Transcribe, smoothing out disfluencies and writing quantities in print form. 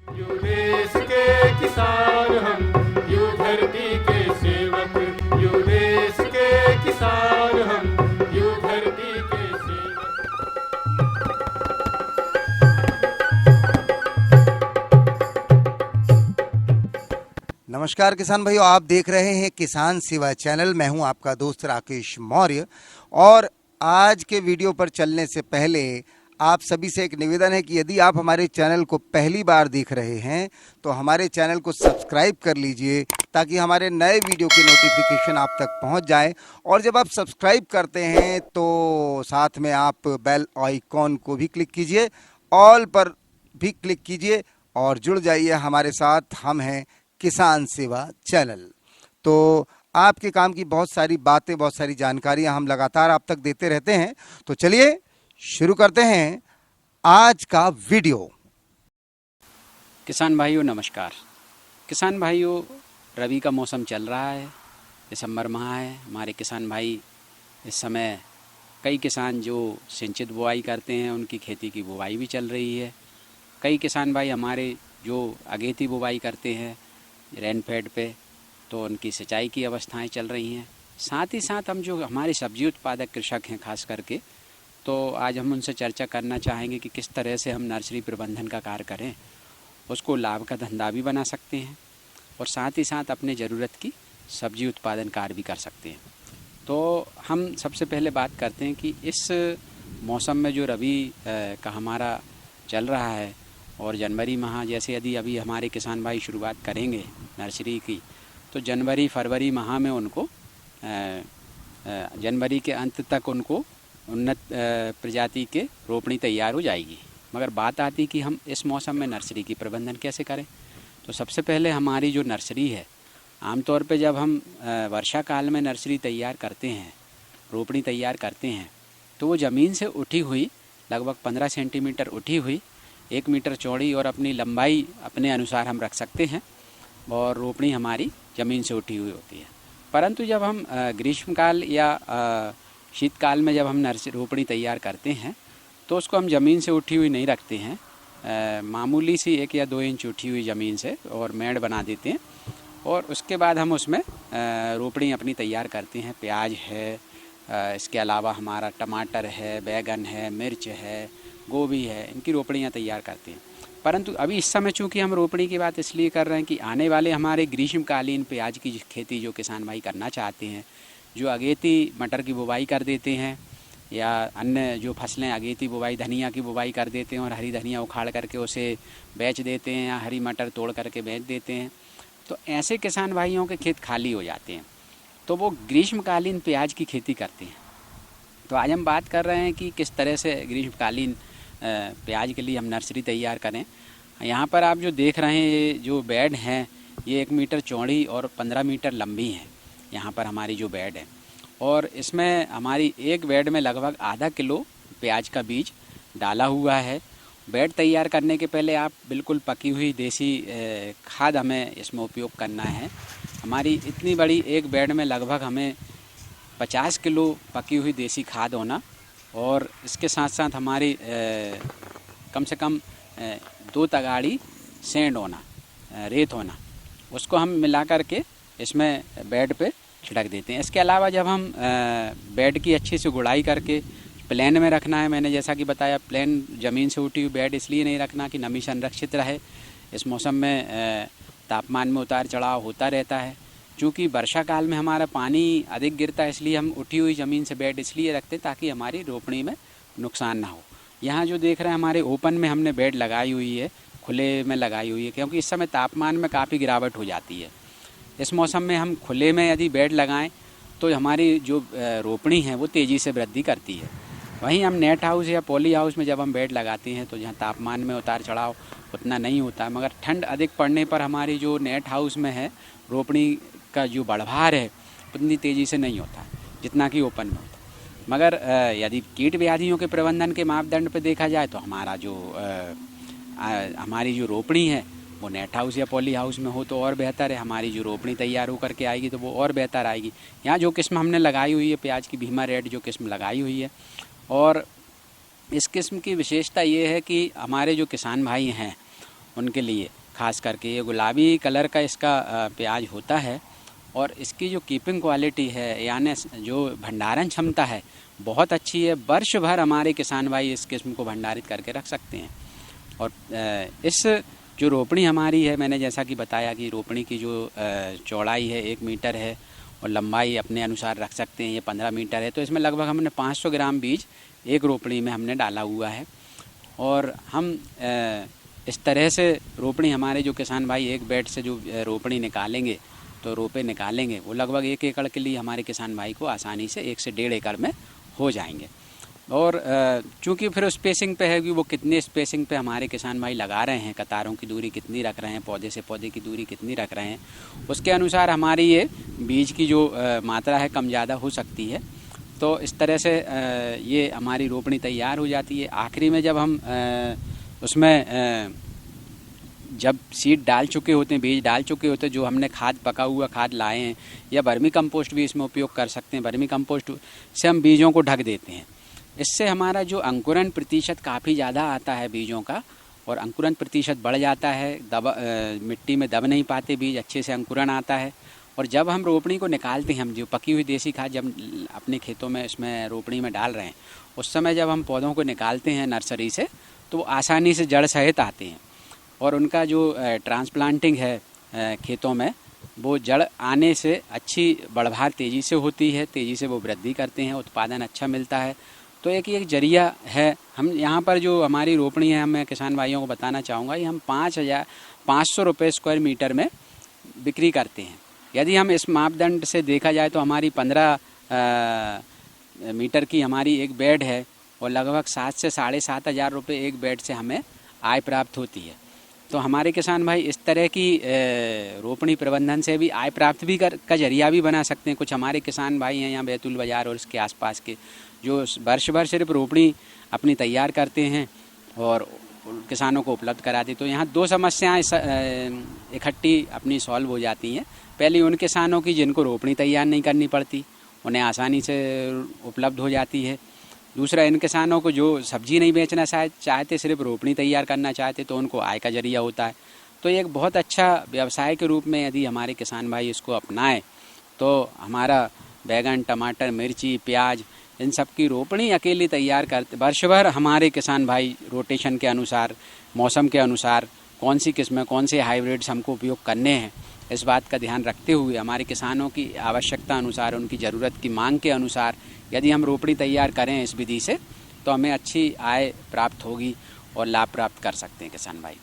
यूं देश के किसान हम, यूं धरती के सेवक, यूं देश के किसान हम, यूं धरती के सेवक। नमस्कार किसान भाइयों, आप देख रहे हैं किसान सेवा चैनल। मैं हूं आपका दोस्त राकेश मौर्य। और आज के वीडियो पर चलने से पहले आप सभी से एक निवेदन है कि यदि आप हमारे चैनल को पहली बार देख रहे हैं तो हमारे चैनल को सब्सक्राइब कर लीजिए, ताकि हमारे नए वीडियो के नोटिफिकेशन आप तक पहुंच जाए। और जब आप सब्सक्राइब करते हैं तो साथ में आप बेल आइकॉन को भी क्लिक कीजिए, ऑल पर भी क्लिक कीजिए और जुड़ जाइए हमारे साथ। हम हैं किसान सेवा चैनल। तो आपके काम की बहुत सारी बातें, बहुत सारी जानकारियां हम लगातार आप तक देते रहते हैं। तो चलिए शुरू करते हैं आज का वीडियो। किसान भाइयों नमस्कार। किसान भाइयों, रबी का मौसम चल रहा है, दिसंबर माह है। हमारे किसान भाई इस समय कई किसान जो सिंचित बुआई करते हैं उनकी खेती की बुआई भी चल रही है। कई किसान भाई हमारे जो अगेती बुआई करते हैं रेनफेड पे, तो उनकी सिंचाई की अवस्थाएं चल रही हैं। साथ ही साथ हम जो हमारे सब्जी उत्पादक कृषक हैं खास करके, तो आज हम उनसे चर्चा करना चाहेंगे कि किस तरह से हम नर्सरी प्रबंधन का कार्य करें, उसको लाभ का धंधा भी बना सकते हैं और साथ ही साथ अपने ज़रूरत की सब्जी उत्पादन कार्य भी कर सकते हैं। तो हम सबसे पहले बात करते हैं कि इस मौसम में जो रबी का हमारा चल रहा है और जनवरी माह जैसे यदि अभी हमारे किसान भाई शुरुआत करेंगे नर्सरी की, तो जनवरी फरवरी माह में उनको जनवरी के अंत तक उनको उन्नत प्रजाति के रोपणी तैयार हो जाएगी। मगर बात आती कि हम इस मौसम में नर्सरी की प्रबंधन कैसे करें। तो सबसे पहले हमारी जो नर्सरी है, आमतौर पे जब हम वर्षा काल में नर्सरी तैयार करते हैं, रोपणी तैयार करते हैं, तो वो ज़मीन से उठी हुई लगभग 15 सेंटीमीटर उठी हुई, 1 मीटर चौड़ी और अपनी लंबाई अपने अनुसार हम रख सकते हैं और रोपणी हमारी ज़मीन से उठी हुई होती है। परंतु जब हम ग्रीष्मकाल या शीतकाल में जब हम रोपणी तैयार करते हैं तो उसको हम ज़मीन से उठी हुई नहीं रखते हैं, मामूली सी 1 या 2 इंच उठी हुई ज़मीन से और मेड़ बना देते हैं और उसके बाद हम उसमें रोपणी अपनी तैयार करते हैं। प्याज है, इसके अलावा हमारा टमाटर है, बैगन है, मिर्च है, गोभी है, इनकी रोपणियाँ तैयार करते हैं। परंतु अभी इस समय चूँकि हम रोपणी की बात इसलिए कर रहे हैं कि आने वाले हमारे ग्रीष्मकालीन प्याज की खेती जो किसान भाई करना चाहते हैं, जो अगेती मटर की बुवाई कर देते हैं या अन्य जो फसलें अगेती बुवाई, धनिया की बुवाई कर देते हैं और हरी धनिया उखाड़ करके उसे बेच देते हैं या हरी मटर तोड़ करके बेच देते हैं, तो ऐसे किसान भाइयों के खेत खाली हो जाते हैं, तो वो ग्रीष्मकालीन प्याज की खेती करते हैं। तो आज हम बात कर रहे हैं कि किस तरह से ग्रीष्मकालीन प्याज के लिए हम नर्सरी तैयार करें। यहाँ पर आप जो देख रहे हैं, ये जो बेड हैं ये 1 मीटर चौड़ी और 15 मीटर लंबी हैं। यहाँ पर हमारी जो बेड है और इसमें हमारी एक बेड में लगभग आधा किलो प्याज का बीज डाला हुआ है। बेड तैयार करने के पहले आप बिल्कुल पकी हुई देसी खाद हमें इसमें उपयोग करना है। हमारी इतनी बड़ी एक बेड में लगभग हमें 50 किलो पकी हुई देसी खाद होना और इसके साथ साथ हमारी कम से कम 2 तगाड़ी सेंड होना, रेत होना, उसको हम मिला करके इसमें बेड पे छिड़क देते हैं। इसके अलावा जब हम बेड की अच्छी से गुड़ाई करके प्लेन में रखना है, मैंने जैसा कि बताया प्लेन ज़मीन से उठी हुई बेड इसलिए नहीं रखना कि नमी संरक्षित रहे। इस मौसम में तापमान में उतार चढ़ाव होता रहता है। चूँकि वर्षा काल में हमारा पानी अधिक गिरता है, इसलिए हम उठी हुई ज़मीन से बेड इसलिए रखते ताकि हमारी रोपणी में नुकसान ना हो। यहाँ जो देख रहे हैं हमारे ओपन में हमने बेड लगाई हुई है, खुले में लगाई हुई है, क्योंकि इस समय तापमान में काफ़ी गिरावट हो जाती है। इस मौसम में हम खुले में यदि बेड लगाएं तो हमारी जो रोपणी है वो तेज़ी से वृद्धि करती है। वहीं हम नेट हाउस या पॉली हाउस में जब हम बेड लगाते हैं तो जहाँ तापमान में उतार चढ़ाव उतना नहीं होता है, मगर ठंड अधिक पड़ने पर हमारी जो नेट हाउस में है रोपणी का जो बढ़भार है उतनी तेज़ी से नहीं होता जितना कि ओपन में होता। मगर यदि कीट व्याधियों के प्रबंधन के मापदंड पर देखा जाए तो हमारा जो हमारी जो रोपणी है वो नेट हाउस या पॉली हाउस में हो तो और बेहतर है। हमारी जो रोपणी तैयार होकर के आएगी तो वो और बेहतर आएगी। यहाँ जो किस्म हमने लगाई हुई है प्याज की, भीमा रेड जो किस्म लगाई हुई है, और इस किस्म की विशेषता ये है कि हमारे जो किसान भाई हैं उनके लिए खास करके ये गुलाबी कलर का इसका प्याज होता है और इसकी जो कीपिंग क्वालिटी है यानी जो भंडारण क्षमता है बहुत अच्छी है। वर्ष भर हमारे किसान भाई इस किस्म को भंडारित करके रख सकते हैं। और इस जो रोपणी हमारी है, मैंने जैसा कि बताया कि रोपणी की जो चौड़ाई है 1 मीटर है और लंबाई अपने अनुसार रख सकते हैं, ये 15 मीटर है। तो इसमें लगभग हमने 500 ग्राम बीज एक रोपणी में हमने डाला हुआ है। और हम इस तरह से रोपणी हमारे जो किसान भाई एक बेड से जो रोपणी निकालेंगे तो रोपे निकालेंगे वो लगभग 1 एकड़ के लिए हमारे किसान भाई को आसानी से 1 से 1.5 एकड़ में हो जाएंगे। और चूँकि फिर स्पेसिंग पे है कि वो कितने स्पेसिंग पे हमारे किसान भाई लगा रहे हैं, कतारों की दूरी कितनी रख रहे हैं, पौधे से पौधे की दूरी कितनी रख रहे हैं, उसके अनुसार हमारी ये बीज की जो मात्रा है कम ज़्यादा हो सकती है। तो इस तरह से ये हमारी रोपणी तैयार हो जाती है। आखिरी में जब हम उसमें जब सीड डाल चुके होते हैं, बीज डाल चुके होते हैं, जो हमने खाद पका हुआ खाद लाए हैं या वर्मी कंपोस्ट भी इसमें उपयोग कर सकते हैं। वर्मी कंपोस्ट से हम बीजों को ढक देते हैं। इससे हमारा जो अंकुरण प्रतिशत काफ़ी ज़्यादा आता है बीजों का और अंकुरण प्रतिशत बढ़ जाता है। मिट्टी में दब नहीं पाते बीज, अच्छे से अंकुरण आता है। और जब हम रोपणी को निकालते हैं, हम जो पकी हुई देसी खाद जब अपने खेतों में इसमें रोपणी में डाल रहे हैं, उस समय जब हम पौधों को निकालते हैं नर्सरी से तो वो आसानी से जड़ सहित आते हैं और उनका जो ट्रांसप्लांटिंग है खेतों में वो जड़ आने से अच्छी बढ़भार तेज़ी से होती है, तेज़ी से वो वृद्धि करते हैं, उत्पादन अच्छा मिलता है। तो एक जरिया है। हम यहाँ पर जो हमारी रोपणी है, मैं किसान भाइयों को बताना चाहूँगा, ये हम 5,500 रुपये स्क्वायर मीटर में बिक्री करते हैं। यदि हम इस मापदंड से देखा जाए तो हमारी 15 मीटर की हमारी एक बेड है और लगभग 7 से 7,500 रुपये एक बेड से हमें आय प्राप्त होती है। तो हमारे किसान भाई इस तरह की रोपणी प्रबंधन से भी आय प्राप्त भी का जरिया भी बना सकते हैं। कुछ हमारे किसान भाई हैं यहाँ बैतूल बाज़ार और इसके आसपास के, जो वर्ष भर सिर्फ रोपणी अपनी तैयार करते हैं और किसानों को उपलब्ध कराते। तो यहाँ 2 समस्याएं इकट्ठी अपनी सॉल्व हो जाती हैं। पहली उन किसानों की जिनको रोपणी तैयार नहीं करनी पड़ती, उन्हें आसानी से उपलब्ध हो जाती है। दूसरा, इन किसानों को जो सब्जी नहीं बेचना चाहते, सिर्फ रोपणी तैयार करना चाहते, तो उनको आय का जरिया होता है। तो एक बहुत अच्छा व्यवसाय के रूप में यदि हमारे किसान भाई इसको अपनाएं तो हमारा बैगन, टमाटर, मिर्ची, प्याज, इन सब की रोपणी अकेली तैयार करते वर्ष भर हमारे किसान भाई रोटेशन के अनुसार, मौसम के अनुसार कौन सी किस्में, कौन से हाइब्रिड्स हमको उपयोग करने हैं, इस बात का ध्यान रखते हुए हमारे किसानों की आवश्यकता अनुसार, उनकी ज़रूरत की मांग के अनुसार यदि हम रोपणी तैयार करें इस विधि से तो हमें अच्छी आय प्राप्त होगी और लाभ प्राप्त कर सकते हैं किसान भाई।